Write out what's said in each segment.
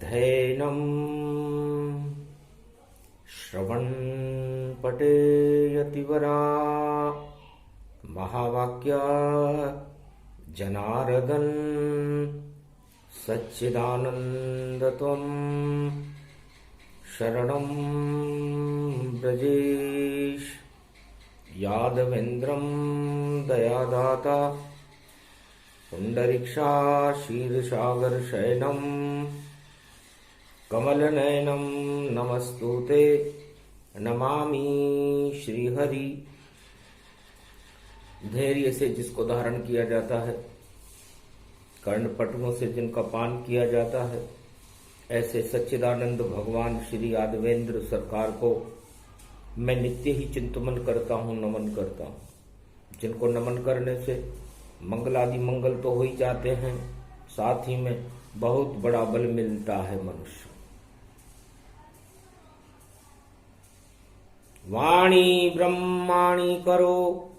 धैनम् श्रवणपठेयतिवरा महावाक्या जनार्दन सच्चिदानन्दत्वं शरणं ब्रजेश यादवेन्द्रं दयादाता पुंडरीक्षा क्षीरसागरशयनं कमलनयनं नमस्तुते नमामि श्रीहरि। धैर्य से जिसको धारण किया जाता है, कर्णपटुओं से जिनका पान किया जाता है, ऐसे सच्चिदानंद भगवान श्री यादवेंद्र सरकार को मैं नित्य ही चिंतन करता हूँ, नमन करता हूँ। जिनको नमन करने से मंगलादि मंगल तो हो ही जाते हैं, साथ ही में बहुत बड़ा बल मिलता है मनुष्य। वाणी ब्रह्माणी करो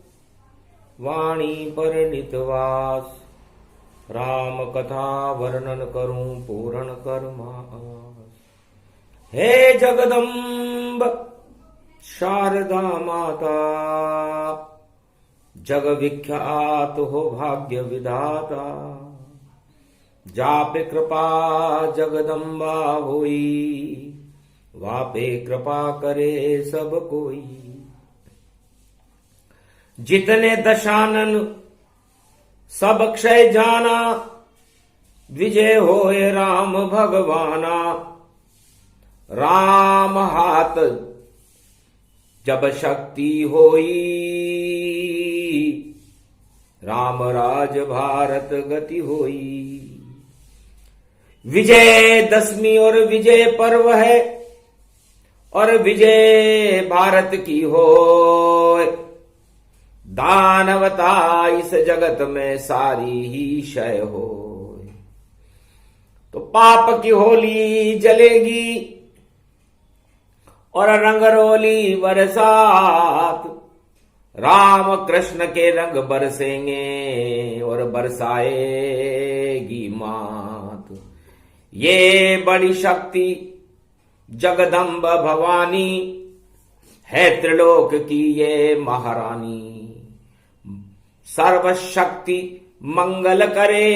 वाणी पर नितवास, राम कथा वर्णन करूं पूर्ण कर्मास। हे जगदम्ब शारदा माता, जग विख्यात हो भाग्य विधाता। जापे कृपा जगदम्बा होई, वापे कृपा करे सब कोई। जितने दशानन सब क्षय जाना, विजय होए राम भगवाना। राम हाथ जब शक्ति होई, राम राज भारत गति होई। विजय दशमी और विजय पर्व है, और विजय भारत की होय। दानवता इस जगत में सारी ही क्षय होय। तो पाप की होली जलेगी और रंगरोली बरसात। राम कृष्ण के रंग बरसेंगे और बरसाएगी मात। ये बड़ी शक्ति जगदम्ब भवानी है, त्रिलोक की ये महारानी। सर्वशक्ति मंगल करे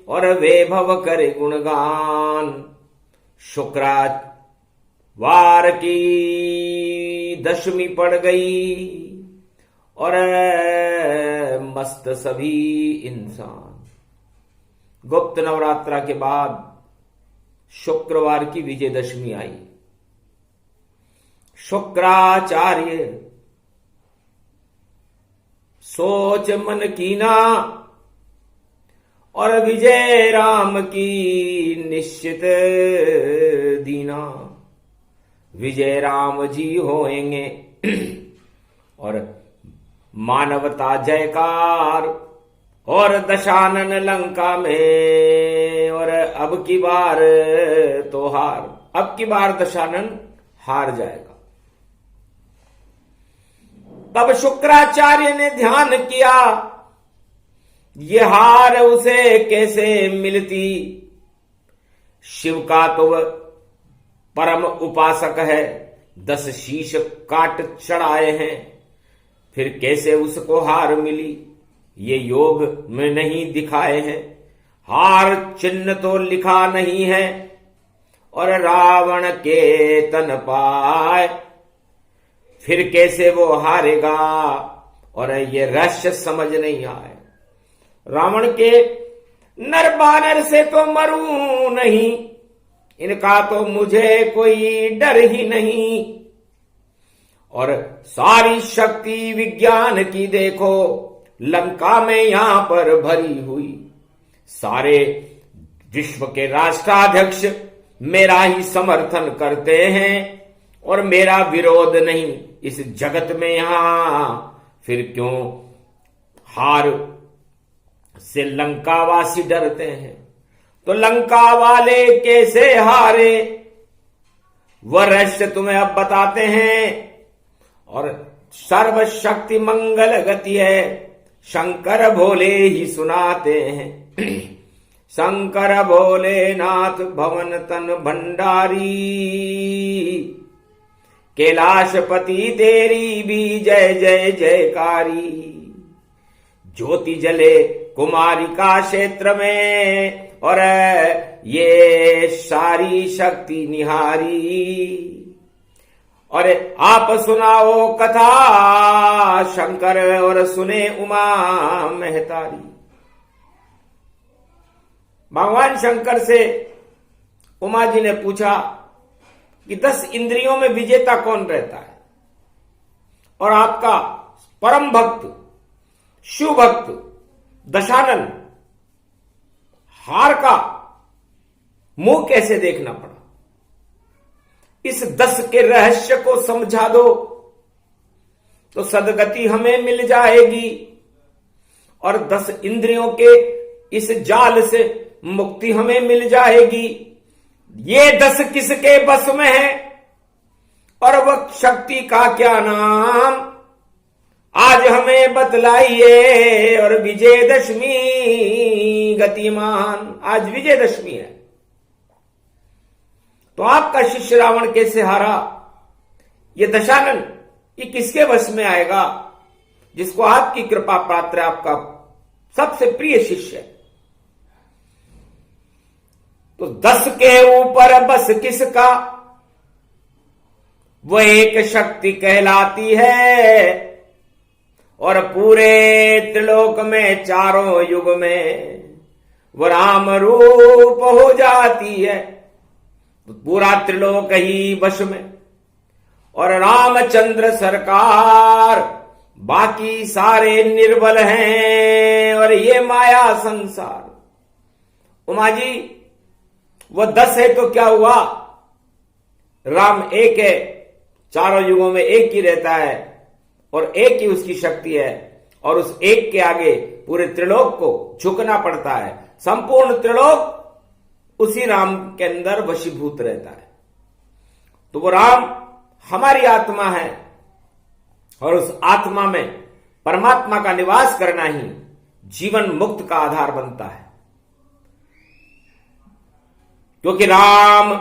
और वैभव करे गुणगान। शुक्रवार की दशमी पड़ गई और मस्त सभी इंसान। गुप्त नवरात्रा के बाद शुक्रवार की विजयदशमी आई। शुक्राचार्य सोच मन कीना, और विजय राम की निश्चित दीना। विजय राम जी होएंगे और मानवता जयकार, और दशानन लंका में। और अब की बार तो हार, अब की बार दशानन हार जाएगा। तब शुक्राचार्य ने ध्यान किया, ये हार उसे कैसे मिलती। शिव का तो परम उपासक है, 10 शीश काट चढ़ाए हैं, फिर कैसे उसको हार मिली। ये योग में नहीं दिखाए हैं। हार चिन्ह तो लिखा नहीं है, और रावण के तन पाए, फिर कैसे वो हारेगा। और ये रहस्य समझ नहीं आए। रावण के नर बानर से तो मरूं नहीं, इनका तो मुझे कोई डर ही नहीं। और सारी शक्ति विज्ञान की देखो, लंका में यहां पर भरी हुई। सारे विश्व के राष्ट्राध्यक्ष मेरा ही समर्थन करते हैं, और मेरा विरोध नहीं इस जगत में। यहां फिर क्यों हार से लंकावासी डरते हैं। तो लंका वाले कैसे हारे, वह रहस्य तुम्हें अब बताते हैं। और सर्वशक्ति मंगल गति है, शंकर भोले ही सुनाते हैं। शंकर भोलेनाथ भवन तन भंडारी, कैलाशपति तेरी भी जय जय जयकारी। ज्योति जले कुमारिका क्षेत्र में, और ये सारी शक्ति निहारी। और आप सुनाओ कथा शंकर, और सुने उमा महतारी। भगवान शंकर से उमा जी ने पूछा कि 10 इंद्रियों में विजेता कौन रहता है, और आपका परम भक्त शिव भक्त दशानन हार का मुंह कैसे देखना पड़ा। इस 10 के रहस्य को समझा दो तो सदगति हमें मिल जाएगी, और 10 इंद्रियों के इस जाल से मुक्ति हमें मिल जाएगी। ये 10 किसके बस में है, और वह शक्ति का क्या नाम आज हमें बतलाइए। और विजयदशमी गतिमान, आज विजयदशमी है, तो आपका शिष्य रावण कैसे हारा। ये दशानन ये किसके वश में आएगा, जिसको आपकी कृपा पात्र है, आपका सबसे प्रिय शिष्य। तो 10 के ऊपर बस किसका, वो एक शक्ति कहलाती है, और पूरे त्रिलोक में चारों युग में वो राम रूप हो जाती है। तो पूरा त्रिलोक ही वश में, और रामचंद्र सरकार, बाकी सारे निर्बल हैं, और ये माया संसार। उमा जी वो 10 है तो क्या हुआ, राम एक है, चारों युगों में एक ही रहता है, और एक ही उसकी शक्ति है, और उस एक के आगे पूरे त्रिलोक को झुकना पड़ता है। संपूर्ण त्रिलोक उसी राम के अंदर वशीभूत रहता है। तो वो राम हमारी आत्मा है, और उस आत्मा में परमात्मा का निवास करना ही जीवन मुक्त का आधार बनता है। क्योंकि राम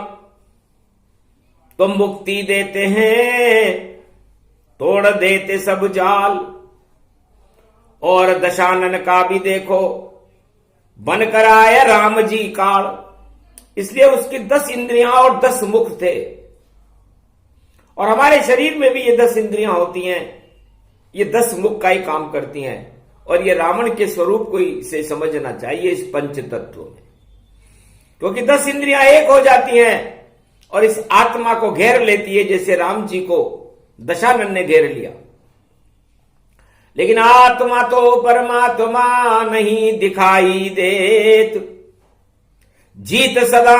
तो मुक्ति देते हैं, तोड़ देते सब जाल। और दशानन का भी देखो बनकर आया राम जी काल, इसलिए उसकी 10 इंद्रियां और 10 मुख थे। और हमारे शरीर में भी ये 10 इंद्रियां होती हैं, ये 10 मुख का ही काम करती हैं। और ये रावण के स्वरूप को इसे समझना चाहिए इस पंच तत्व में, क्योंकि 10 इंद्रियां एक हो जाती हैं और इस आत्मा को घेर लेती है, जैसे राम जी को दशानन ने घेर लिया। लेकिन आत्मा तो परमात्मा नहीं दिखाई देत, जीत सदा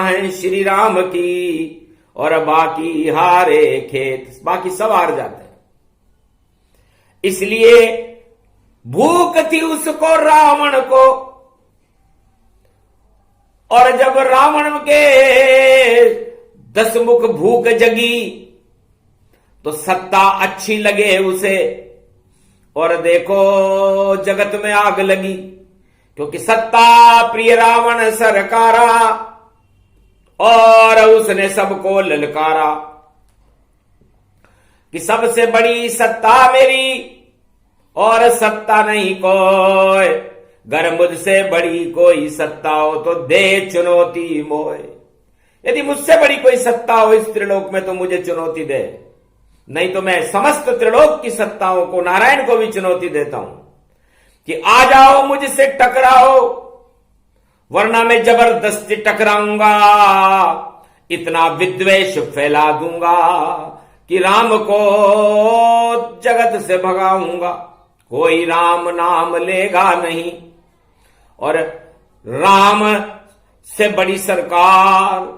है श्री राम की, और बाकी हारे खेत, बाकी सब हार जाते हैं। इसलिए भूख थी उसको रावण को, और जब रावण के 10 मुख भूख जगी तो सत्ता अच्छी लगे उसे, और देखो जगत में आग लगी, क्योंकि सत्ता प्रिय रावण सरकारा, और उसने सबको ललकारा कि सबसे बड़ी सत्ता मेरी, और सत्ता नहीं कोई, गर मुझसे बड़ी कोई सत्ता हो तो दे चुनौती मोए। यदि मुझसे बड़ी कोई सत्ता हो इस त्रिलोक में तो मुझे चुनौती दे, नहीं तो मैं समस्त त्रिलोक की सत्ताओं को, नारायण को भी चुनौती देता हूं कि आ जाओ मुझसे टकराओ, वरना मैं जबरदस्ती टकराऊंगा, इतना विद्वेष फैला दूंगा कि राम को जगत से भगाऊंगा, कोई राम नाम लेगा नहीं। और राम से बड़ी सरकार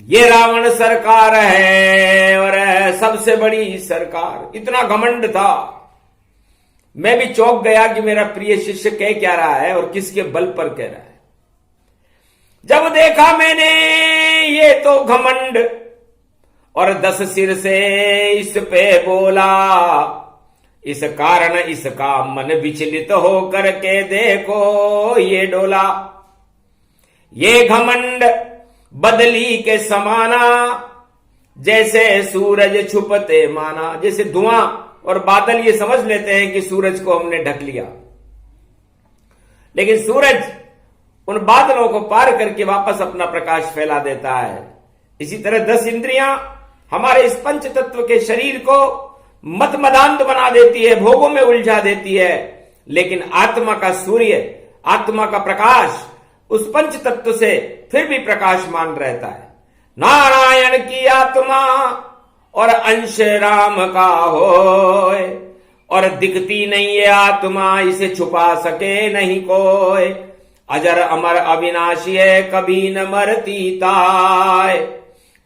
ये रावण सरकार है, और सबसे बड़ी सरकार, इतना घमंड था। मैं भी चौंक गया कि मेरा प्रिय शिष्य कह क्या रहा है और किसके बल पर कह रहा है। जब देखा मैंने ये तो घमंड, और 10 सिर से इस पे बोला, इस कारण इसका मन विचलित हो करके देखो ये डोला। ये घमंड बदली के समाना, जैसे सूरज छुपते माना। जैसे धुआं और बादल ये समझ लेते हैं कि सूरज को हमने ढक लिया, लेकिन सूरज उन बादलों को पार करके वापस अपना प्रकाश फैला देता है। इसी तरह 10 इंद्रियां हमारे इस पंच तत्व के शरीर को मतमदान्त बना देती है, भोगों में उलझा देती है, लेकिन आत्मा का सूर्य, आत्मा का प्रकाश उस पंच तत्व से फिर भी प्रकाशमान रहता है। नारायण की आत्मा और अंश राम का होए, और दिखती नहीं ये आत्मा, इसे छुपा सके नहीं कोई। अजर अमर अविनाशी है, कभी न मरती ताय,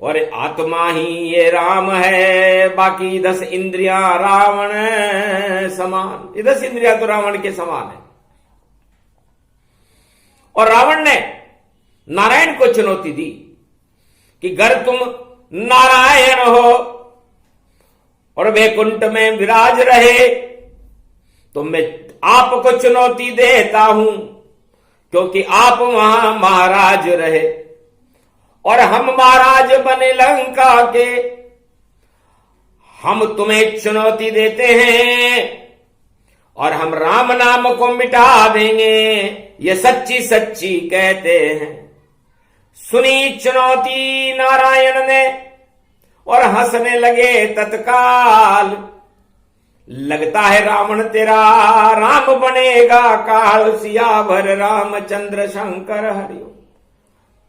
और आत्मा ही ये राम है, बाकी 10 इंद्रियां रावण समान। ये 10 इंद्रियां तो रावण के समान है। और रावण ने नारायण को चुनौती दी कि अगर तुम नारायण हो और वैकुंठ में विराज रहे तो मैं आपको चुनौती देता हूं, क्योंकि आप वहां महाराज रहे और हम महाराज बने लंका के। हम तुम्हें चुनौती देते हैं और हम राम नाम को मिटा देंगे, ये सच्ची सच्ची कहते हैं। सुनी चुनौती नारायण ने और हंसने लगे तत्काल। लगता है रावण तेरा राम बनेगा काल, सियावर रामचंद्र शंकर हरिओ।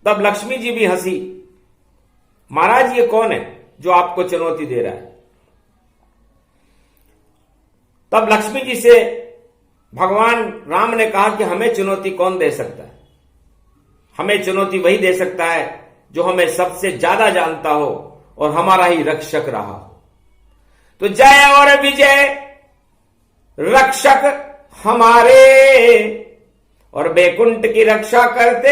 तब लक्ष्मी जी भी हंसी, महाराज ये कौन है जो आपको चुनौती दे रहा है? तब लक्ष्मी जी से भगवान राम ने कहा कि हमें चुनौती कौन दे सकता है? हमें चुनौती वही दे सकता है जो हमें सबसे ज्यादा जानता हो और हमारा ही रक्षक रहा हो। तो जय और विजय रक्षक हमारे, और बैकुंठ की रक्षा करते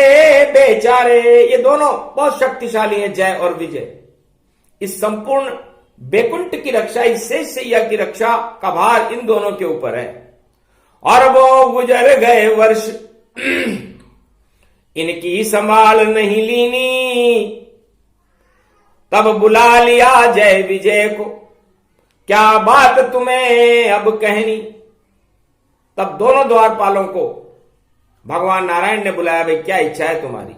बेचारे। ये दोनों बहुत शक्तिशाली हैं, जय और विजय। इस संपूर्ण बैकुंठ की रक्षा, इस शेष सैया की रक्षा का भार इन दोनों के ऊपर है। और वो गुजर गए वर्ष, इनकी संभाल नहीं लीनी। तब बुला लिया जय विजय को, क्या बात तुम्हें अब कहनी। तब दोनों द्वारपालों को भगवान नारायण ने बुलाया, भाई क्या इच्छा है तुम्हारी?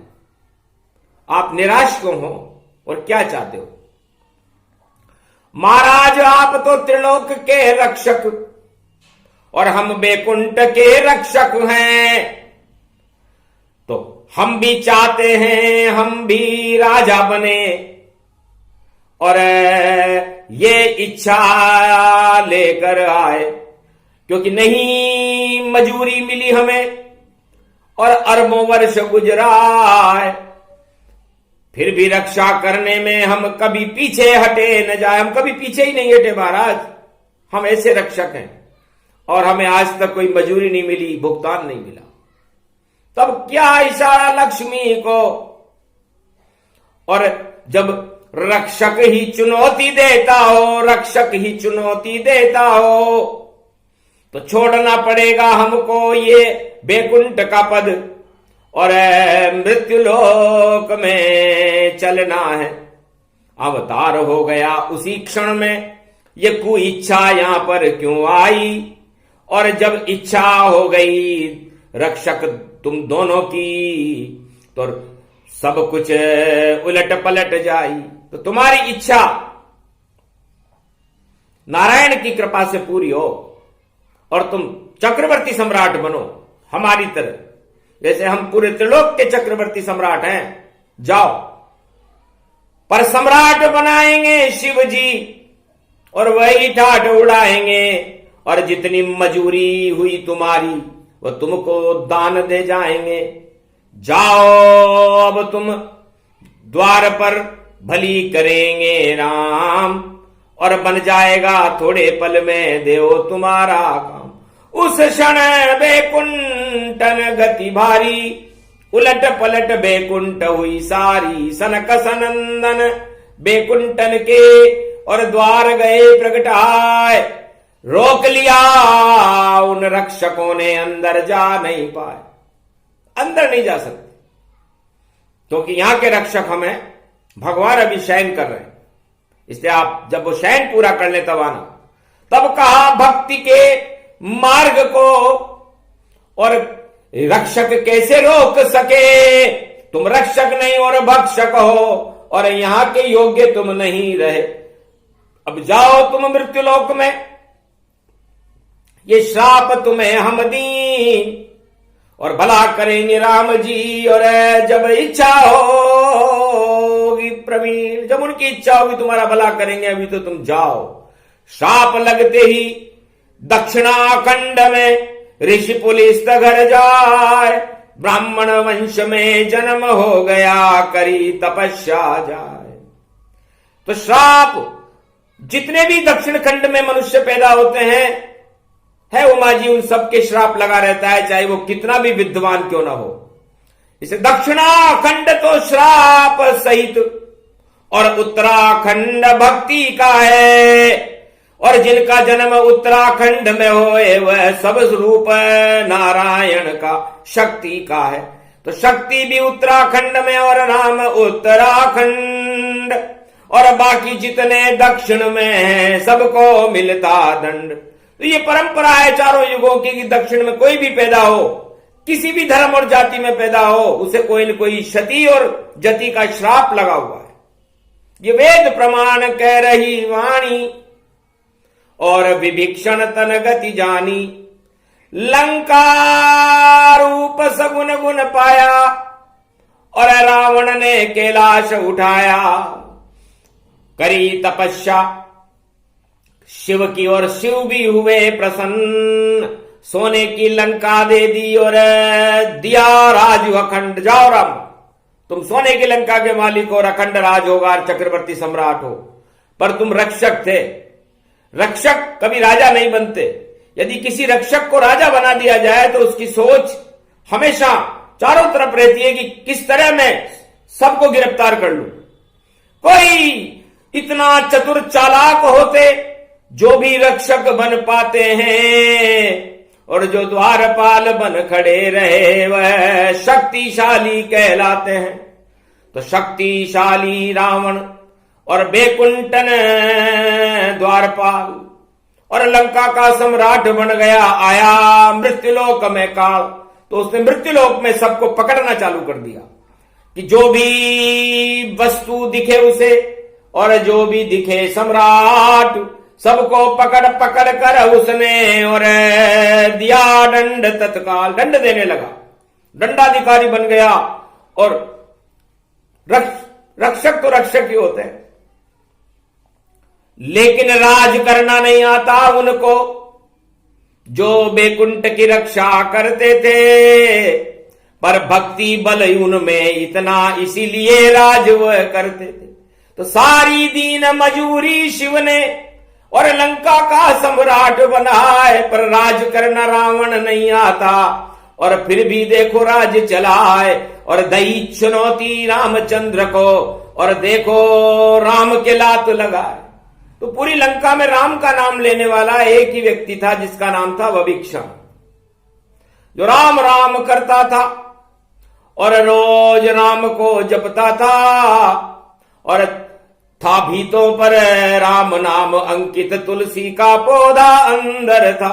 आप निराश क्यों हो और क्या चाहते हो? महाराज आप तो त्रिलोक के रक्षक और हम बैकुंठ के रक्षक हैं, तो हम भी चाहते हैं हम भी राजा बने, और ये इच्छा लेकर आए, क्योंकि नहीं मजूरी मिली हमें और अरबों वर्ष गुजराए, फिर भी रक्षा करने में हम कभी पीछे हटे न जाए। हम कभी पीछे ही नहीं हटे महाराज, हम ऐसे रक्षक हैं और हमें आज तक कोई मजूरी नहीं मिली, भुगतान नहीं मिला। तब क्या इशारा लक्ष्मी को, और जब रक्षक ही चुनौती देता हो, रक्षक ही चुनौती देता हो, तो छोड़ना पड़ेगा हमको ये बैकुंठ का पद और मृत्युलोक में चलना है। अवतार हो गया उसी क्षण में, ये कोई इच्छा यहां पर क्यों आई? और जब इच्छा हो गई रक्षक तुम दोनों की, तो सब कुछ उलट पलट जाई। तो तुम्हारी इच्छा नारायण की कृपा से पूरी हो और तुम चक्रवर्ती सम्राट बनो हमारी तरह, जैसे हम पूरे त्रिलोक के चक्रवर्ती सम्राट हैं। जाओ, पर सम्राट बनाएंगे शिव जी और वही ठाठ उड़ाएंगे, और जितनी मजूरी हुई तुम्हारी वो तुमको दान दे जाएंगे। जाओ अब तुम द्वार पर भली करेंगे राम, और बन जाएगा थोड़े पल में देव तुम्हारा काम। उस क्षण बैकुंठन गति भारी, उलट पलट बैकुंठ हुई सारी। सनक सनंदन बैकुंठन के और द्वार गए प्रगटाए, रोक लिया उन रक्षकों ने, अंदर जा नहीं पाए, अंदर नहीं जा सकते। तो कि यहां के रक्षक हमें भगवान अभी शयन कर रहे हैं, इसलिए आप जब वो शयन पूरा कर ले तब आना। तब कहा भक्ति के मार्ग को और रक्षक कैसे रोक सके, तुम रक्षक नहीं और भक्षक हो और यहां के योग्य तुम नहीं रहे, अब जाओ तुम मृत्युलोक में, ये श्राप तुम्हें हम दी और भला करेंगे राम जी, और जब इच्छा होगी प्रवीण, जब उनकी इच्छा होगी तुम्हारा भला करेंगे, अभी तो तुम जाओ। श्राप लगते ही दक्षिणाखंड में ऋषि पुलिस घर जाए, ब्राह्मण वंश में जन्म हो गया, करी तपस्या जाए। तो श्राप जितने भी दक्षिण खंड में मनुष्य पैदा होते हैं, है उमा जी, उन सबके श्राप लगा रहता है, चाहे वो कितना भी विद्वान क्यों ना हो। इसे दक्षिणाखंड तो श्राप सहित और उत्तराखंड भक्ति का है, और जिनका जन्म उत्तराखंड में होए वह सब रूप नारायण का शक्ति का है। तो शक्ति भी उत्तराखंड में और राम उत्तराखंड, और बाकी जितने दक्षिण में हैं सबको मिलता दंड। तो ये परंपरा है चारों युगों की कि दक्षिण में कोई भी पैदा हो, किसी भी धर्म और जाति में पैदा हो, उसे कोई न कोई क्षति और जति का श्राप लगा हुआ है। ये वेद प्रमाण कह रही वाणी, और विभीषण तन गति जानी, लंका रूप सगुन गुण पाया, और रावण ने कैलाश उठाया, करी तपस्या शिव की और शिव भी हुए प्रसन्न, सोने की लंका दे दी और दिया राज अखंड। जाओ राम, तुम सोने की लंका के मालिक और अखंड राज होगा, चक्रवर्ती सम्राट हो, पर तुम रक्षक थे। रक्षक कभी राजा नहीं बनते। यदि किसी रक्षक को राजा बना दिया जाए तो उसकी सोच हमेशा चारों तरफ रहती है कि किस तरह मैं सबको गिरफ्तार कर लूं। कोई इतना चतुर चालाक होते जो भी रक्षक बन पाते हैं, और जो द्वारपाल बन खड़े रहे वह शक्तिशाली कहलाते हैं। तो शक्तिशाली रावण और बेकुंठन द्वारपाल और लंका का सम्राट बन गया। आया मृत्युलोक में काल, तो उसने मृत्युलोक में सबको पकड़ना चालू कर दिया कि जो भी वस्तु दिखे उसे, और जो भी दिखे सम्राट, सबको पकड़ पकड़ कर उसने और दिया दंड। तत्काल दंड देने लगा, दंडाधिकारी बन गया। और रक्षक तो रक्षक ही होते हैं, लेकिन राज करना नहीं आता उनको, जो बेकुंठ की रक्षा करते थे। पर भक्ति बल उनमें इतना, इसीलिए राज वह करते थे। तो सारी दीन मजूरी शिव ने और लंका का सम्राट बनाए, पर राज करना रावण नहीं आता, और फिर भी देखो राज चलाए। और दई चुनौती रामचंद्र को, और देखो राम के लात लगाए। तो पूरी लंका में राम का नाम लेने वाला एक ही व्यक्ति था, जिसका नाम था विभीषण, जो राम राम करता था और रोज राम को जपता था, और था भीतों पर राम नाम अंकित, तुलसी का पौधा अंदर था।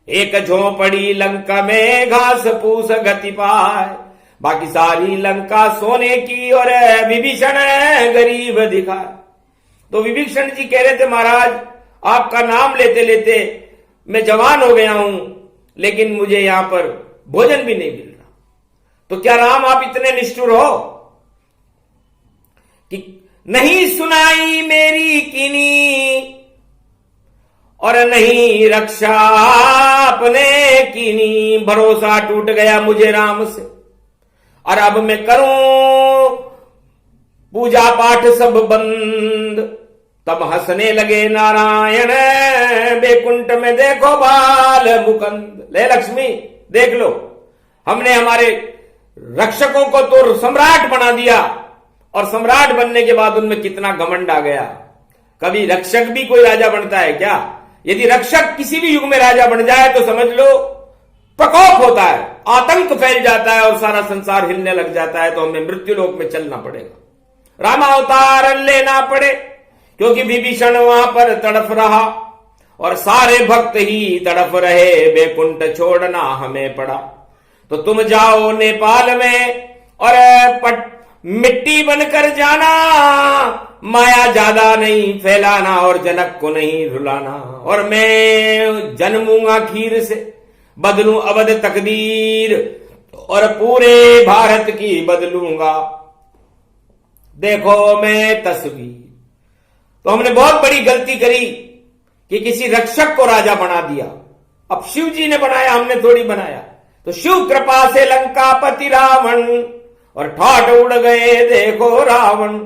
एक झोपड़ी लंका में घास फूस गति पाए, बाकी सारी लंका सोने की, और विभीषण गरीब दिखाए। तो विभीषण जी कह रहे थे, महाराज आपका नाम लेते लेते मैं जवान हो गया हूं, लेकिन मुझे यहां पर भोजन भी नहीं मिल रहा। तो क्या राम आप इतने निष्ठुर हो कि नहीं सुनाई मेरी कीनी, और नहीं रक्षा अपने कीनी। भरोसा टूट गया मुझे राम से, और अब मैं करूं पूजा पाठ सब बंद। तब हंसने लगे नारायण, बेकुंठ में देखो बाल मुकुंद। ले लक्ष्मी देख लो, हमने हमारे रक्षकों को तो सम्राट बना दिया, और सम्राट बनने के बाद उनमें कितना घमंड आ गया। कभी रक्षक भी कोई राजा बनता है क्या? यदि रक्षक किसी भी युग में राजा बन जाए तो समझ लो प्रकोप होता है, आतंक फैल जाता है और सारा संसार हिलने लग जाता है, तो हमें मृत्यु लोक में चलना पड़ेगा, रामावतार लेना पड़े, क्योंकि विभीषण वहां पर तड़फ रहा और सारे भक्त ही तड़फ रहे, बैकुंठ छोड़ना हमें पड़ा। तो तुम जाओ नेपाल में और मिट्टी बनकर जाना, माया ज्यादा नहीं फैलाना और जनक को नहीं रुलाना, और मैं जन्मूंगा खीर से, बदलूं अवध तकदीर और पूरे भारत की बदलूंगा, देखो मैं तस्वीर। तो हमने बहुत बड़ी गलती करी कि किसी रक्षक को राजा बना दिया। अब शिव जी ने बनाया, हमने थोड़ी बनाया। तो शिव कृपा से लंकापति रावण और ठाठ उड़ गए देखो रावण,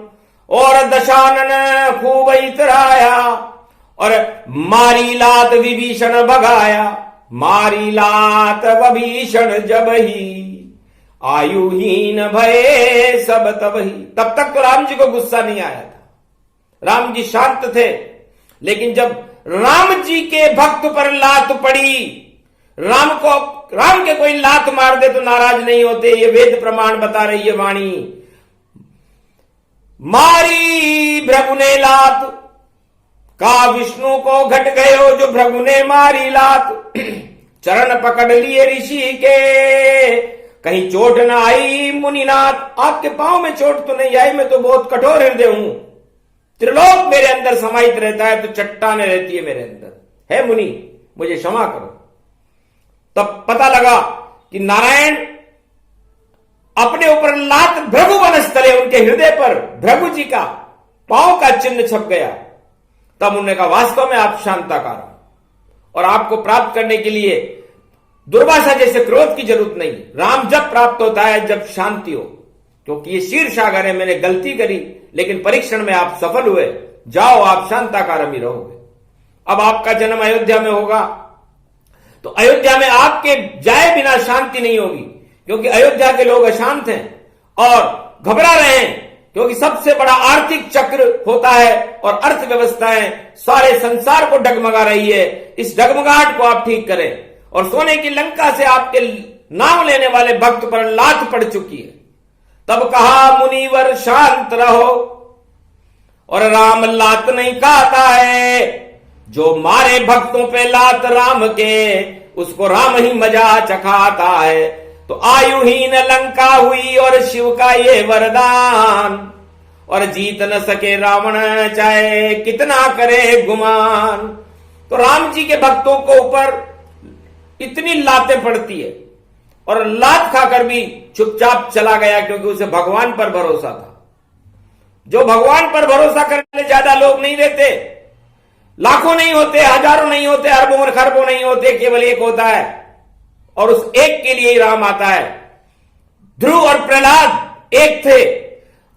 और दशानन खूब इतराया और मारी लात विभीषण भगाया, मारी लात विभीषण जब ही आयुहीन भये सब तब ही। तब तक तो राम जी को गुस्सा नहीं आया था, राम जी शांत थे, लेकिन जब राम जी के भक्त पर लात पड़ी, राम के कोई लात मार दे तो नाराज नहीं होते, ये वेद प्रमाण बता रही है वाणी। मारी भृगु ने लात, का विष्णु को घट गयो जो भृगु ने मारी लात, चरण पकड़ लिए ऋषि के कहीं चोट न आई मुनिनाथ। आपके पांव में चोट तो नहीं आई, मैं तो बहुत कठोर हृदय हूं, त्रिलोक मेरे अंदर समाहित रहता है, तो चट्टाने रहती है मेरे अंदर, है मुनि मुझे क्षमा करो। तब पता लगा कि नारायण अपने ऊपर लात भृगु वनस्थले, उनके हृदय पर भृगु जी का पांव का चिन्ह छप गया। तब उन्होंने कहा वास्तव में आप शांताकार हो, और आपको प्राप्त करने के लिए दुर्वासा जैसे क्रोध की जरूरत नहीं। राम जब प्राप्त होता है जब शांति हो, क्योंकि ये शीर सागर है, मैंने गलती करी लेकिन परीक्षण में आप सफल हुए, जाओ आप शांताकार ही रहोगे। अब आपका जन्म अयोध्या में होगा, तो अयोध्या में आपके जाए बिना शांति नहीं होगी, क्योंकि अयोध्या के लोग अशांत हैं और घबरा रहे हैं, क्योंकि सबसे बड़ा आर्थिक चक्र होता है और अर्थव्यवस्थाएं सारे संसार को डगमगा रही है। इस डगमगाहट को आप ठीक करें, और सोने की लंका से आपके नाम लेने वाले भक्त पर लात पड़ चुकी है। तब कहा मुनिवर शांत रहो, और राम लात नहीं खाता है, जो मारे भक्तों पे लात राम के, उसको राम ही मजा चखाता है। तो आयुहीन लंका हुई और शिव का ये वरदान, और जीत न सके रावण चाहे कितना करे गुमान। तो राम जी के भक्तों को ऊपर इतनी लातें पड़ती है, और लात खाकर भी चुपचाप चला गया, क्योंकि उसे भगवान पर भरोसा था। जो भगवान पर भरोसा करने वाले ज्यादा लोग नहीं रहते, लाखों नहीं होते, हजारों नहीं होते, अरबों और खरबों नहीं होते, केवल एक होता है, और उस एक के लिए ही राम आता है। ध्रुव और प्रहलाद एक थे,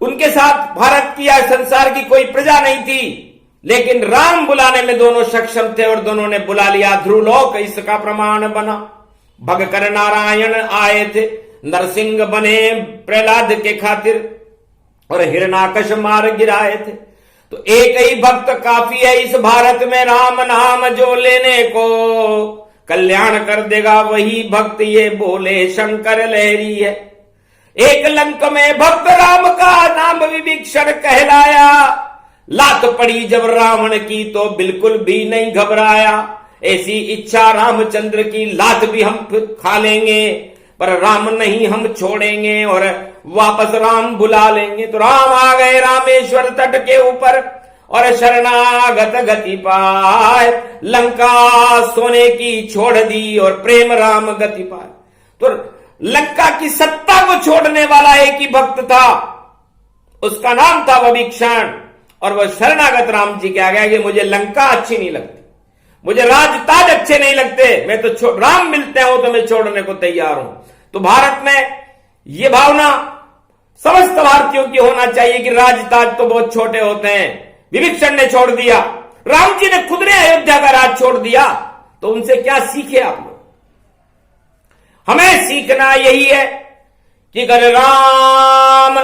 उनके साथ भारत की या संसार की कोई प्रजा नहीं थी, लेकिन राम बुलाने में दोनों सक्षम थे और दोनों ने बुला लिया। ध्रुवलोक इसका प्रमाण बना। भगकर नारायण आए थे, नरसिंह बने प्रहलाद के खातिर, और हिरणाकश मार गिराए थे। तो एक ही भक्त काफी है इस भारत में, राम नाम जो लेने को कल्याण कर देगा वही भक्त, ये बोले शंकर लहरी है। एक लंक में भक्त राम का नाम विभीषण कहलाया, लात पड़ी जब रावण की तो बिल्कुल भी नहीं घबराया। ऐसी इच्छा रामचंद्र की, लात भी हम खा लेंगे पर राम नहीं हम छोड़ेंगे, और वापस राम बुला लेंगे। तो राम आ गए रामेश्वर तट के ऊपर, और शरणागत गति पाए, लंका सोने की छोड़ दी और प्रेम राम गति पाए। तो लंका की सत्ता को छोड़ने वाला एक ही भक्त था, उसका नाम था विभीषण, और वह शरणागत राम जी के आ गया कि मुझे लंका अच्छी नहीं लगती, मुझे राजताज अच्छे नहीं लगते, मैं तो राम मिलते हो तो मैं छोड़ने को तैयार हूं। तो भारत में यह भावना समस्त भारतीयों की होना चाहिए कि राजताज तो बहुत छोटे होते हैं। विभीषण ने छोड़ दिया, राम जी ने खुद ने अयोध्या का राज छोड़ दिया, तो उनसे क्या सीखे आप लोग? हमें सीखना यही है कि अगर राम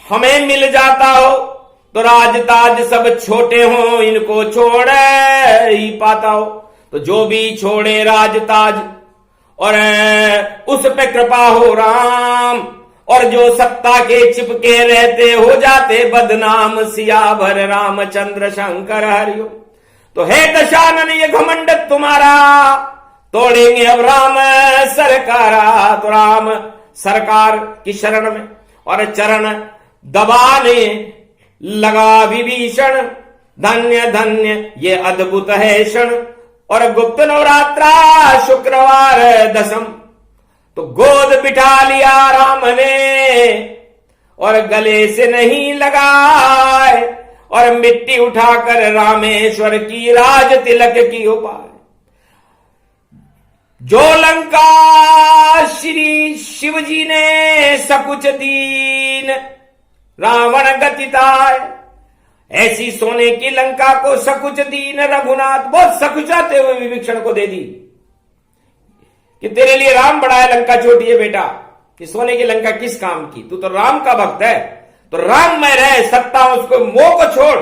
हमें मिल जाता हो तो राजताज सब छोटे हो, इनको छोड़ ही पाता हो। तो जो भी छोड़े राजताज और उस पे कृपा हो राम, और जो सत्ता के चिपके रहते हो जाते बदनाम, सियावर रामचंद्र शंकर हरिओम। तो है दशानन ये घमंड तुम्हारा, तोड़ेंगे अब राम सरकारा। तो राम सरकार की शरण में और चरण दबाने लगा विभीषण, धन्य धन्य ये अद्भुत है क्षण। और गुप्त नवरात्रा शुक्रवार दशम, तो गोद बिठा लिया राम ने और गले से नहीं लगाए, और मिट्टी उठाकर रामेश्वर की राज तिलक की उपाय। जो लंका श्री शिव जी ने सकुच दीन, रावण गतिताय, ऐसी सोने की लंका को सकुच दीन रघुनाथ, बहुत सकुचाते हुए विभीषण को दे दी कि तेरे लिए राम बड़ा है, लंका छोटी है बेटा, कि सोने की लंका किस काम की, तू तो राम का भक्त है, तो राम में रहे, सत्ता उसको मोह को छोड़।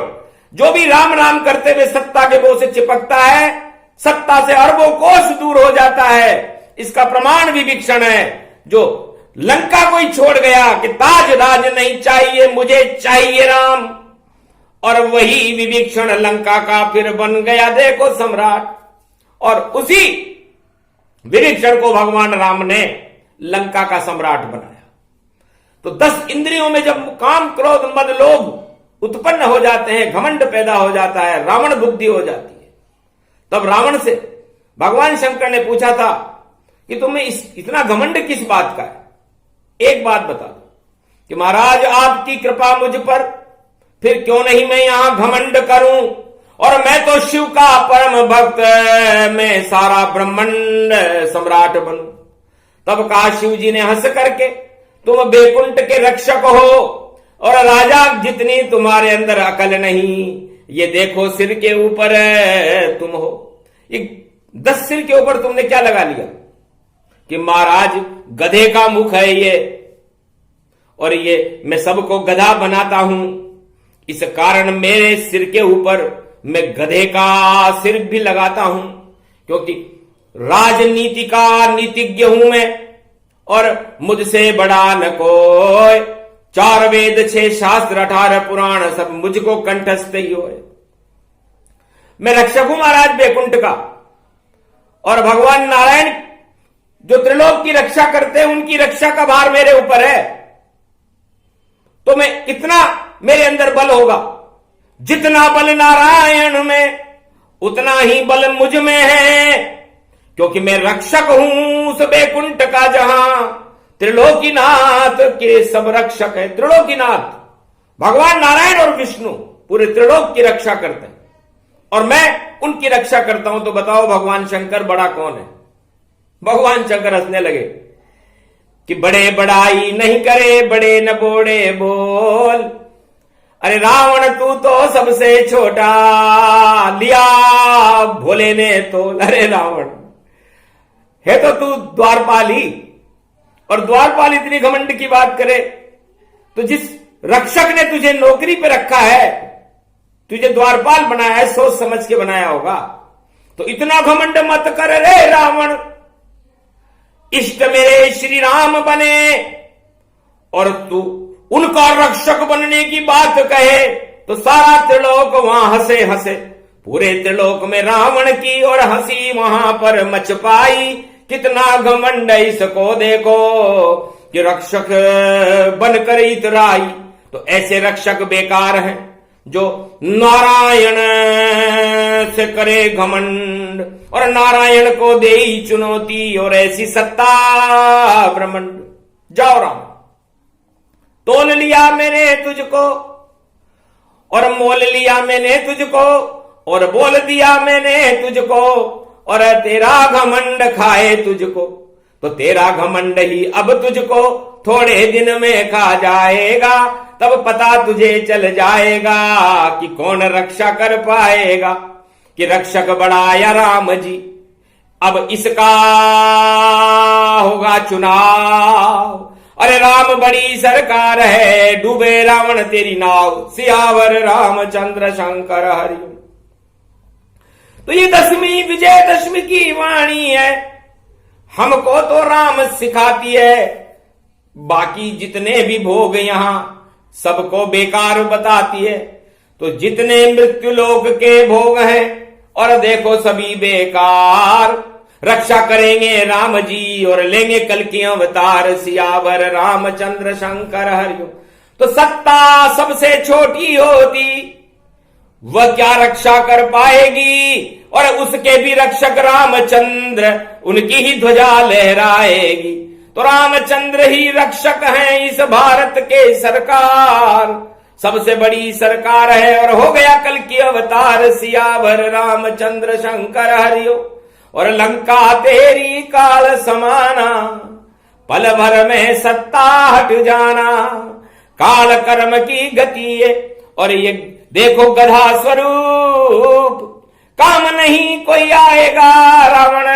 जो भी राम राम करते हुए सत्ता के मोह से चिपकता है, सत्ता से अरबों कोस दूर हो जाता है। इसका प्रमाण विभीषण है, जो लंका को ही छोड़ गया कि ताज राज नहीं चाहिए, मुझे चाहिए राम। और वही विभीषण लंका का फिर बन गया देखो सम्राट, और उसी विभीषण को भगवान राम ने लंका का सम्राट बनाया। तो 10 इंद्रियों में जब काम क्रोध मद लोभ उत्पन्न हो जाते हैं, घमंड पैदा हो जाता है, रावण बुद्धि हो जाती है, तब रावण से भगवान शंकर ने पूछा था कि तुम्हें इतना घमंड किस बात का है। एक बात बता दो कि महाराज आपकी कृपा मुझ पर, फिर क्यों नहीं मैं यहां घमंड करूं, और मैं तो शिव का परम भक्त, मैं सारा ब्रह्मांड सम्राट बनूं। तब कहा शिव जी ने हंस करके, तुम बैकुंठ के रक्षक हो और राजा जितनी तुम्हारे अंदर अकल नहीं, ये देखो सिर के ऊपर तुम हो, ये 10 सिर के ऊपर तुमने क्या लगा लिया कि महाराज गधे का मुख है ये, और ये मैं सबको गधा बनाता हूं, इस कारण मेरे सिर के ऊपर मैं गधे का सिर भी लगाता हूं, क्योंकि राजनीति का नीतिज्ञ हूं मैं, और मुझसे बड़ा न कोई। 4 वेद 6 शास्त्र 18 पुराण सब मुझको कंठस्थ ही होए। मैं रक्षक हूं महाराज बैकुंठ का, और भगवान नारायण जो त्रिलोक की रक्षा करते हैं, उनकी रक्षा का भार मेरे ऊपर है। तो मैं कितना मेरे अंदर बल होगा, जितना बल नारायण में उतना ही बल मुझ में है, क्योंकि मैं रक्षक हूं उस बैकुंठ का, जहां त्रिलोकीनाथ के सब रक्षक है। त्रिलोकीनाथ भगवान नारायण और विष्णु पूरे त्रिलोक की रक्षा करते हैं, और मैं उनकी रक्षा करता हूं। तो बताओ भगवान शंकर बड़ा कौन है? भगवान शंकर हंसने लगे कि बड़े बड़ाई नहीं करे, बड़े न बोड़े बोल, अरे रावण तू तो सबसे छोटा, लिया भोले ने तो, अरे रावण है तो तू द्वारपाली, और द्वारपाल इतनी घमंड की बात करे, तो जिस रक्षक ने तुझे नौकरी पे रखा है, तुझे द्वारपाल बनाया है, सोच समझ के बनाया होगा, तो इतना घमंड मत कर रे रावण। इष्ट मेरे श्री राम बने और तू उनका रक्षक बनने की बात कहे, तो सारा त्रिलोक वहां हंसे हंसे। पूरे त्रिलोक में रावण की और हंसी वहां पर मच पाई। कितना घमंड इसको देखो कि रक्षक बनकर इतराई। तो ऐसे रक्षक बेकार हैं जो नारायण से करे घमंड और नारायण को दे चुनौती, और ऐसी सत्ता ब्रह्मंड। जाओ राम, तोल लिया मैंने तुझको और मोल लिया मैंने तुझको, और बोल दिया मैंने तुझको, और तेरा घमंड खाए तुझको। तो तेरा घमंड ही अब तुझको थोड़े दिन में खा जाएगा, तब पता तुझे चल जाएगा कि कौन रक्षा कर पाएगा, कि रक्षक बड़ा या राम जी। अब इसका होगा चुनाव, अरे राम बड़ी सरकार है, डूबे रावण तेरी नाव, सियावर रामचंद्र शंकर हरि। तो ये 10वीं विजयदशमी की वाणी है। हमको तो राम सिखाती है, बाकी जितने भी भोग यहां सबको बेकार बताती है। तो जितने मृत्यु लोक के भोग हैं और देखो सभी बेकार, रक्षा करेंगे राम जी और लेंगे कल की अवतार, सियावर रामचंद्र शंकर हरिओम। तो सत्ता सबसे छोटी होती, वह क्या रक्षा कर पाएगी, और उसके भी रक्षक रामचंद्र, उनकी ही ध्वजा लहराएगी। तो रामचंद्र ही रक्षक हैं इस भारत के सरकार, सबसे बड़ी सरकार है और हो गया कल की अवतार, सियावर रामचंद्र शंकर हरिओ। और लंका तेरी काल समाना, पल भर में सत्ता हट जाना, काल कर्म की गति है। और ये देखो गधा स्वरूप, काम नहीं कोई आएगा रावण,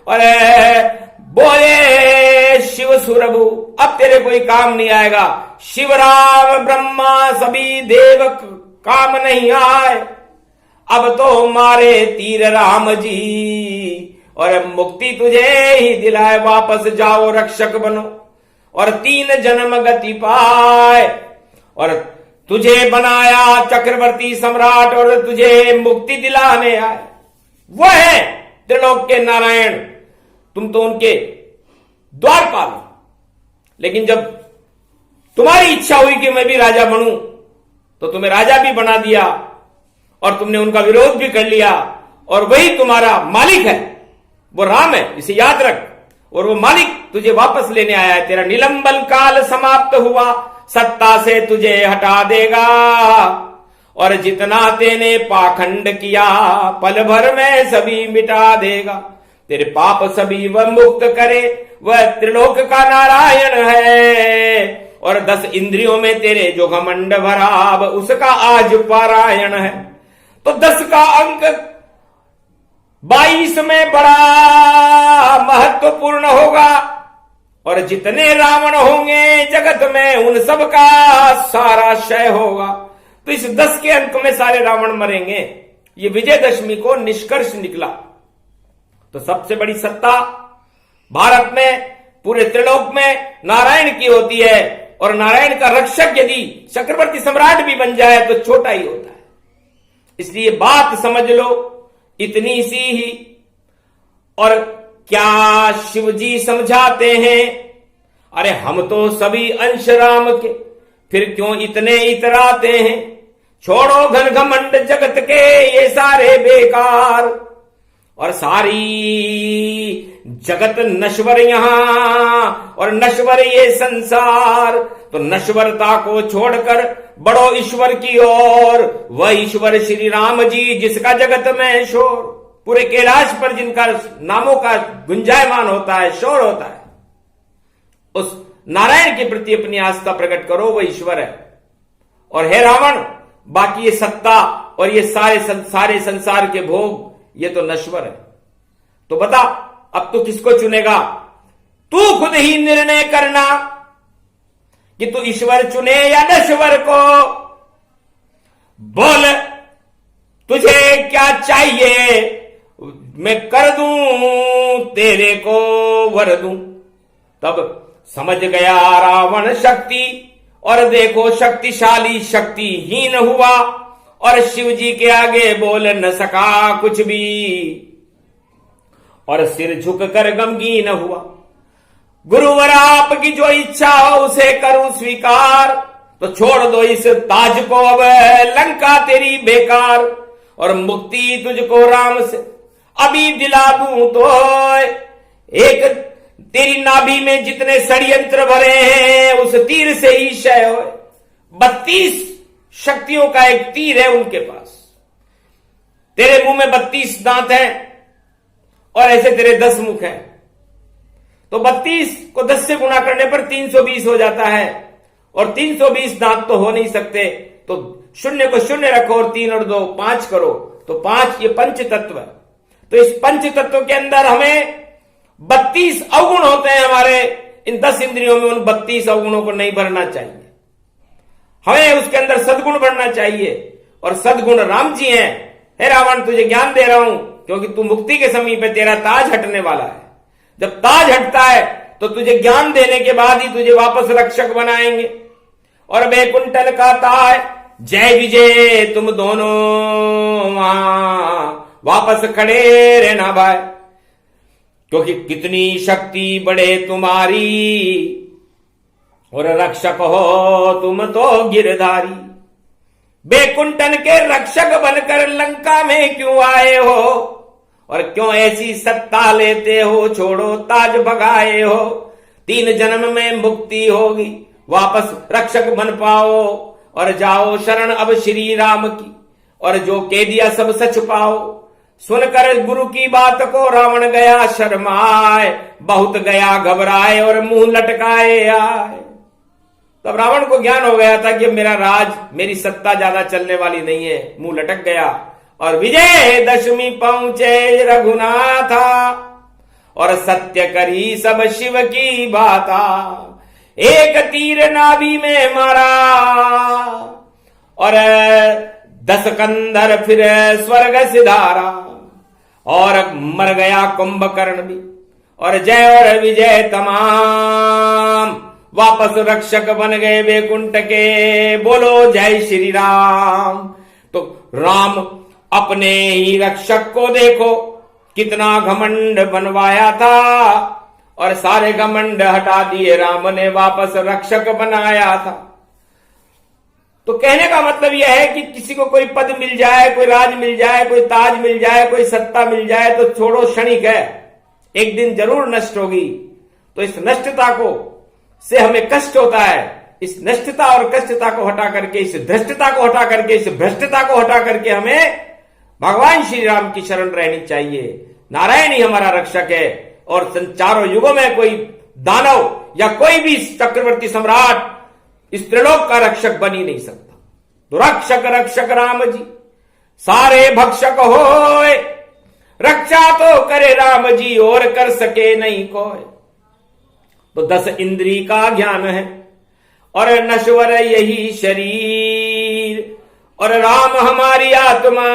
और बोले शिव सुरभु अब तेरे कोई काम नहीं आएगा। शिवराम ब्रह्मा सभी देव काम नहीं आए, अब तो मारे तीर राम जी, और मुक्ति तुझे ही दिलाए, वापस जाओ रक्षक बनो और 3 जन्म गति पाए। और तुझे बनाया चक्रवर्ती सम्राट और तुझे मुक्ति दिलाने आए, वो है त्रिलोक के नारायण, तुम तो उनके द्वारपाल हो। लेकिन जब तुम्हारी इच्छा हुई कि मैं भी राजा बनूं, तो तुम्हें राजा भी बना दिया और तुमने उनका विरोध भी कर लिया, और वही तुम्हारा मालिक है, वो राम है, इसे याद रख। और वो मालिक तुझे वापस लेने आया है, तेरा निलंबन काल समाप्त हुआ, सत्ता से तुझे हटा देगा। और जितना तेने पाखंड किया पल भर में सभी मिटा देगा, तेरे पाप सभी वह मुक्त करे, वह त्रिलोक का नारायण है। और 10 इंद्रियों में तेरे जो घमंड भरा, अब उसका आज पारायण है। तो 10 का अंक 22 में बड़ा महत्वपूर्ण होगा, और जितने रावण होंगे जगत में उन सब का सारा क्षय होगा। तो इस 10 के अंक में सारे रावण मरेंगे, ये विजयदशमी को निष्कर्ष निकला। तो सबसे बड़ी सत्ता भारत में, पूरे त्रिलोक में नारायण की होती है, और नारायण का रक्षक यदि चक्रवर्ती सम्राट भी बन जाए तो छोटा ही होता है। इसलिए बात समझ लो इतनी सी ही। और क्या शिव जी समझाते हैं, अरे हम तो सभी अंश राम के, फिर क्यों इतने इतराते हैं। छोड़ो घन घमंड जगत के ये सारे बेकार, और सारी जगत नश्वर यहां और नश्वर ये संसार। तो नश्वरता को छोड़कर बढ़ो ईश्वर की ओर, वह ईश्वर श्री राम जी जिसका जगत में शोर, पूरे कैलाश पर जिनका नामों का गुंजायमान होता है, शोर होता है, उस नारायण के प्रति अपनी आस्था प्रकट करो, वह ईश्वर है। और हे रावण, बाकी ये सत्ता और ये सारे संसार के भोग ये तो नश्वर है। तो बता अब तू किसको चुनेगा? तू खुद ही निर्णय करना कि तू ईश्वर चुने या नश्वर को। बोल तुझे क्या चाहिए, मैं कर दूं तेरे को वर दूं। तब समझ गया रावण शक्ति, और देखो शक्तिशाली शक्तिहीन हुआ, और शिव जी के आगे बोल न सका कुछ भी, और सिर झुककर गमगीन हुआ। गुरुवर आपकी जो इच्छा हो उसे करूं स्वीकार, तो छोड़ दो इस ताज को अब, लंका तेरी बेकार, और मुक्ति तुझको राम से अभी दिला दूं। तो एक तेरी नाभि में जितने षड्यंत्र भरे हैं उस तीर से ही क्षय हो। 32 शक्तियों का एक तीर है उनके पास। तेरे मुंह में 32 दांत हैं और ऐसे तेरे 10 मुख हैं, तो 32 को 10 से गुणा करने पर 320 हो जाता है, और 320 दांत तो हो नहीं सकते। तो 0 को 0 रखो और 3 और 2 5 करो, तो 5 ये पंच तत्व है। तो इस पंच तत्व के अंदर हमें 32 अवगुण होते हैं हमारे। इन 10 इंद्रियों में उन 32 अवगुणों को नहीं भरना चाहिए, हमें उसके अंदर सद्गुण भरना चाहिए, और सद्गुण राम जी हैं। हे रावण, तुझे ज्ञान दे रहा हूं क्योंकि तू मुक्ति के समीप है, तेरा ताज हटने वाला है। जब ताज हटता है तो तुझे ज्ञान देने के बाद ही तुझे वापस रक्षक बनाएंगे। और बैकुंठन का ताज जय विजय तुम दोनों वहां वापस खड़े रहना भाई, क्योंकि कितनी शक्ति बढ़े तुम्हारी और रक्षक हो तुम तो गिरधारी। बैकुंठन के रक्षक बनकर लंका में क्यों आए हो और क्यों ऐसी सत्ता लेते हो, छोड़ो ताज भगाए हो। 3 जन्म में मुक्ति होगी, वापस रक्षक बन पाओ और जाओ शरण अब श्री राम की, और जो कह दिया सब सच पाओ। सुनकर गुरु की बात को रावण गया शर्माए, बहुत गया घबराए और मुंह लटकाए आए। तब रावण को ज्ञान हो गया था कि मेरा राज, मेरी सत्ता ज्यादा चलने वाली नहीं है, मुंह लटक गया। और विजय दशमी पहुंचे रघुनाथा और सत्य करी सब शिव की बाता। एक तीर नाभि में मारा और 10 कंधर फिर स्वर्ग सिधारा, और मर गया कुंभकर्ण भी। और जय और विजय तमाम, वापस रक्षक बन गए वैकुंठ के, बोलो जय श्री राम। तो राम अपने ही रक्षक को देखो कितना घमंड बनवाया था, और सारे घमंड हटा दिए राम ने, वापस रक्षक बनाया था। तो कहने का मतलब यह है कि किसी को कोई पद मिल जाए, कोई राज मिल जाए, कोई ताज मिल जाए, कोई सत्ता मिल जाए तो छोड़ो, क्षणिक है, एक दिन जरूर नष्ट होगी। तो इस नष्टता को से हमें कष्ट होता है। इस नष्टता और कष्टता को हटा करके, इस धृष्टता को हटा करके, इस भ्रष्टता को हटा करके हमें भगवान श्री राम की शरण रहनी चाहिए। नारायण ही हमारा रक्षक है, और चारों युगों में कोई दानव या कोई भी चक्रवर्ती सम्राट इस त्रिलोक का रक्षक बन ही नहीं सकता। तो रक्षक रक्षक राम जी सारे भक्षक होए, रक्षा तो करे राम जी और कर सके नहीं कोई। तो 10 इंद्री का ज्ञान है और नश्वर यही शरीर, और राम हमारी आत्मा,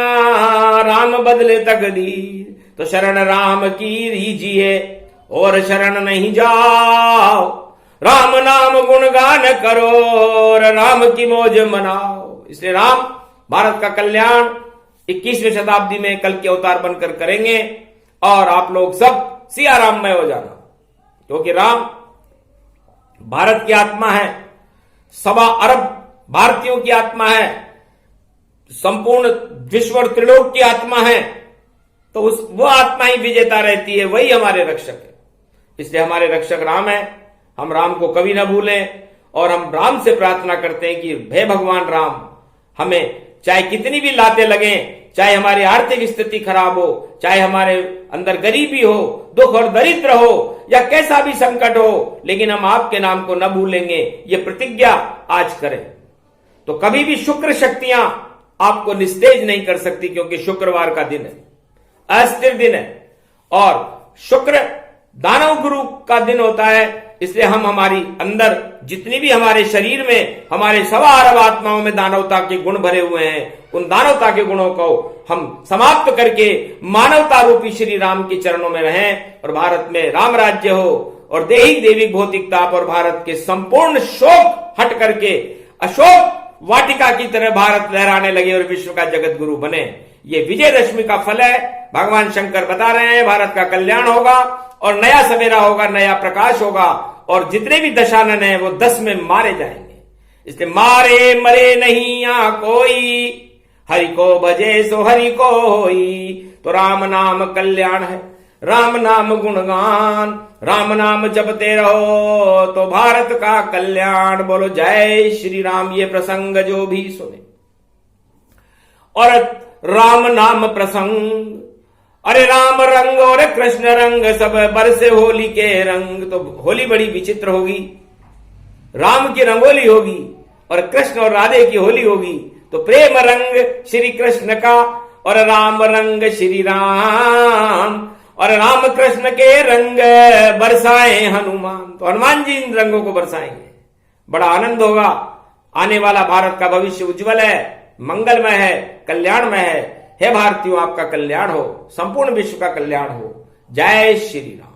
राम बदले तकदीर। तो शरण राम की लीजिए और शरण नहीं जाओ, राम नाम गुणगान करो और राम की मौज मनाओ। इसलिए राम भारत का कल्याण 21वीं शताब्दी में कल के अवतार बनकर करेंगे, और आप लोग सब सिया राममय हो जाना, क्योंकि राम भारत की आत्मा है, 1.25 अरब भारतीयों की आत्मा है, संपूर्ण विश्व और त्रिलोक की आत्मा है। तो वो आत्मा ही विजेता रहती है, वही हमारे रक्षक है। इसलिए हमारे रक्षक राम है, हम राम को कभी ना भूलें, और हम राम से प्रार्थना करते हैं कि हे भगवान राम, हमें चाहे कितनी भी लातें लगें, चाहे हमारी आर्थिक स्थिति खराब हो, चाहे हमारे अंदर गरीबी हो, दुख और दरिद्र हो, या कैसा भी संकट हो, लेकिन हम आपके नाम को न भूलेंगे, ये प्रतिज्ञा आज करें। तो कभी भी शुक्र शक्तियां आपको निस्तेज नहीं कर सकती, क्योंकि शुक्रवार का दिन है, अस्थिर दिन है, और शुक्र दानव गुरु का दिन होता है। इसलिए हम हमारी अंदर जितनी भी हमारे शरीर में हमारे 1.25 अरब आत्माओं में दानवता के गुण भरे हुए हैं, उन दानवता के गुणों को हम समाप्त करके मानवता रूपी श्री राम के चरणों में रहें, और भारत में राम राज्य हो, और दैहिक दैविक भौतिक ताप और भारत के संपूर्ण शोक हट करके अशोक वाटिका की तरह भारत लहराने लगे और विश्व का जगत गुरु बने। ये विजयदशमी का फल है। भगवान शंकर बता रहे हैं भारत का कल्याण होगा और नया सवेरा होगा, नया प्रकाश होगा, और जितने भी दशानन हैं वो 10 में मारे जाएंगे। इसलिए मारे मरे नहीं या कोई, हरि को भजे सो हरि को होई। तो राम नाम कल्याण है, राम नाम गुणगान, राम नाम जपते रहो तो भारत का कल्याण। बोलो जय श्री राम। ये प्रसंग जो भी सुने, और राम नाम प्रसंग, अरे राम रंग और कृष्ण रंग सब बरसे होली के रंग। तो होली बड़ी विचित्र होगी, राम की रंगोली होगी और कृष्ण और राधे की होली होगी। तो प्रेम रंग श्री कृष्ण का और राम रंग श्री राम, और राम कृष्ण के रंग बरसाए हनुमान। तो हनुमान जी इन रंगों को बरसाएंगे, बड़ा आनंद होगा। आने वाला भारत का भविष्य उज्जवल है, मंगलमय है, कल्याणमय है। हे भारतीयों, आपका कल्याण हो, संपूर्ण विश्व का कल्याण हो। जय श्री राम।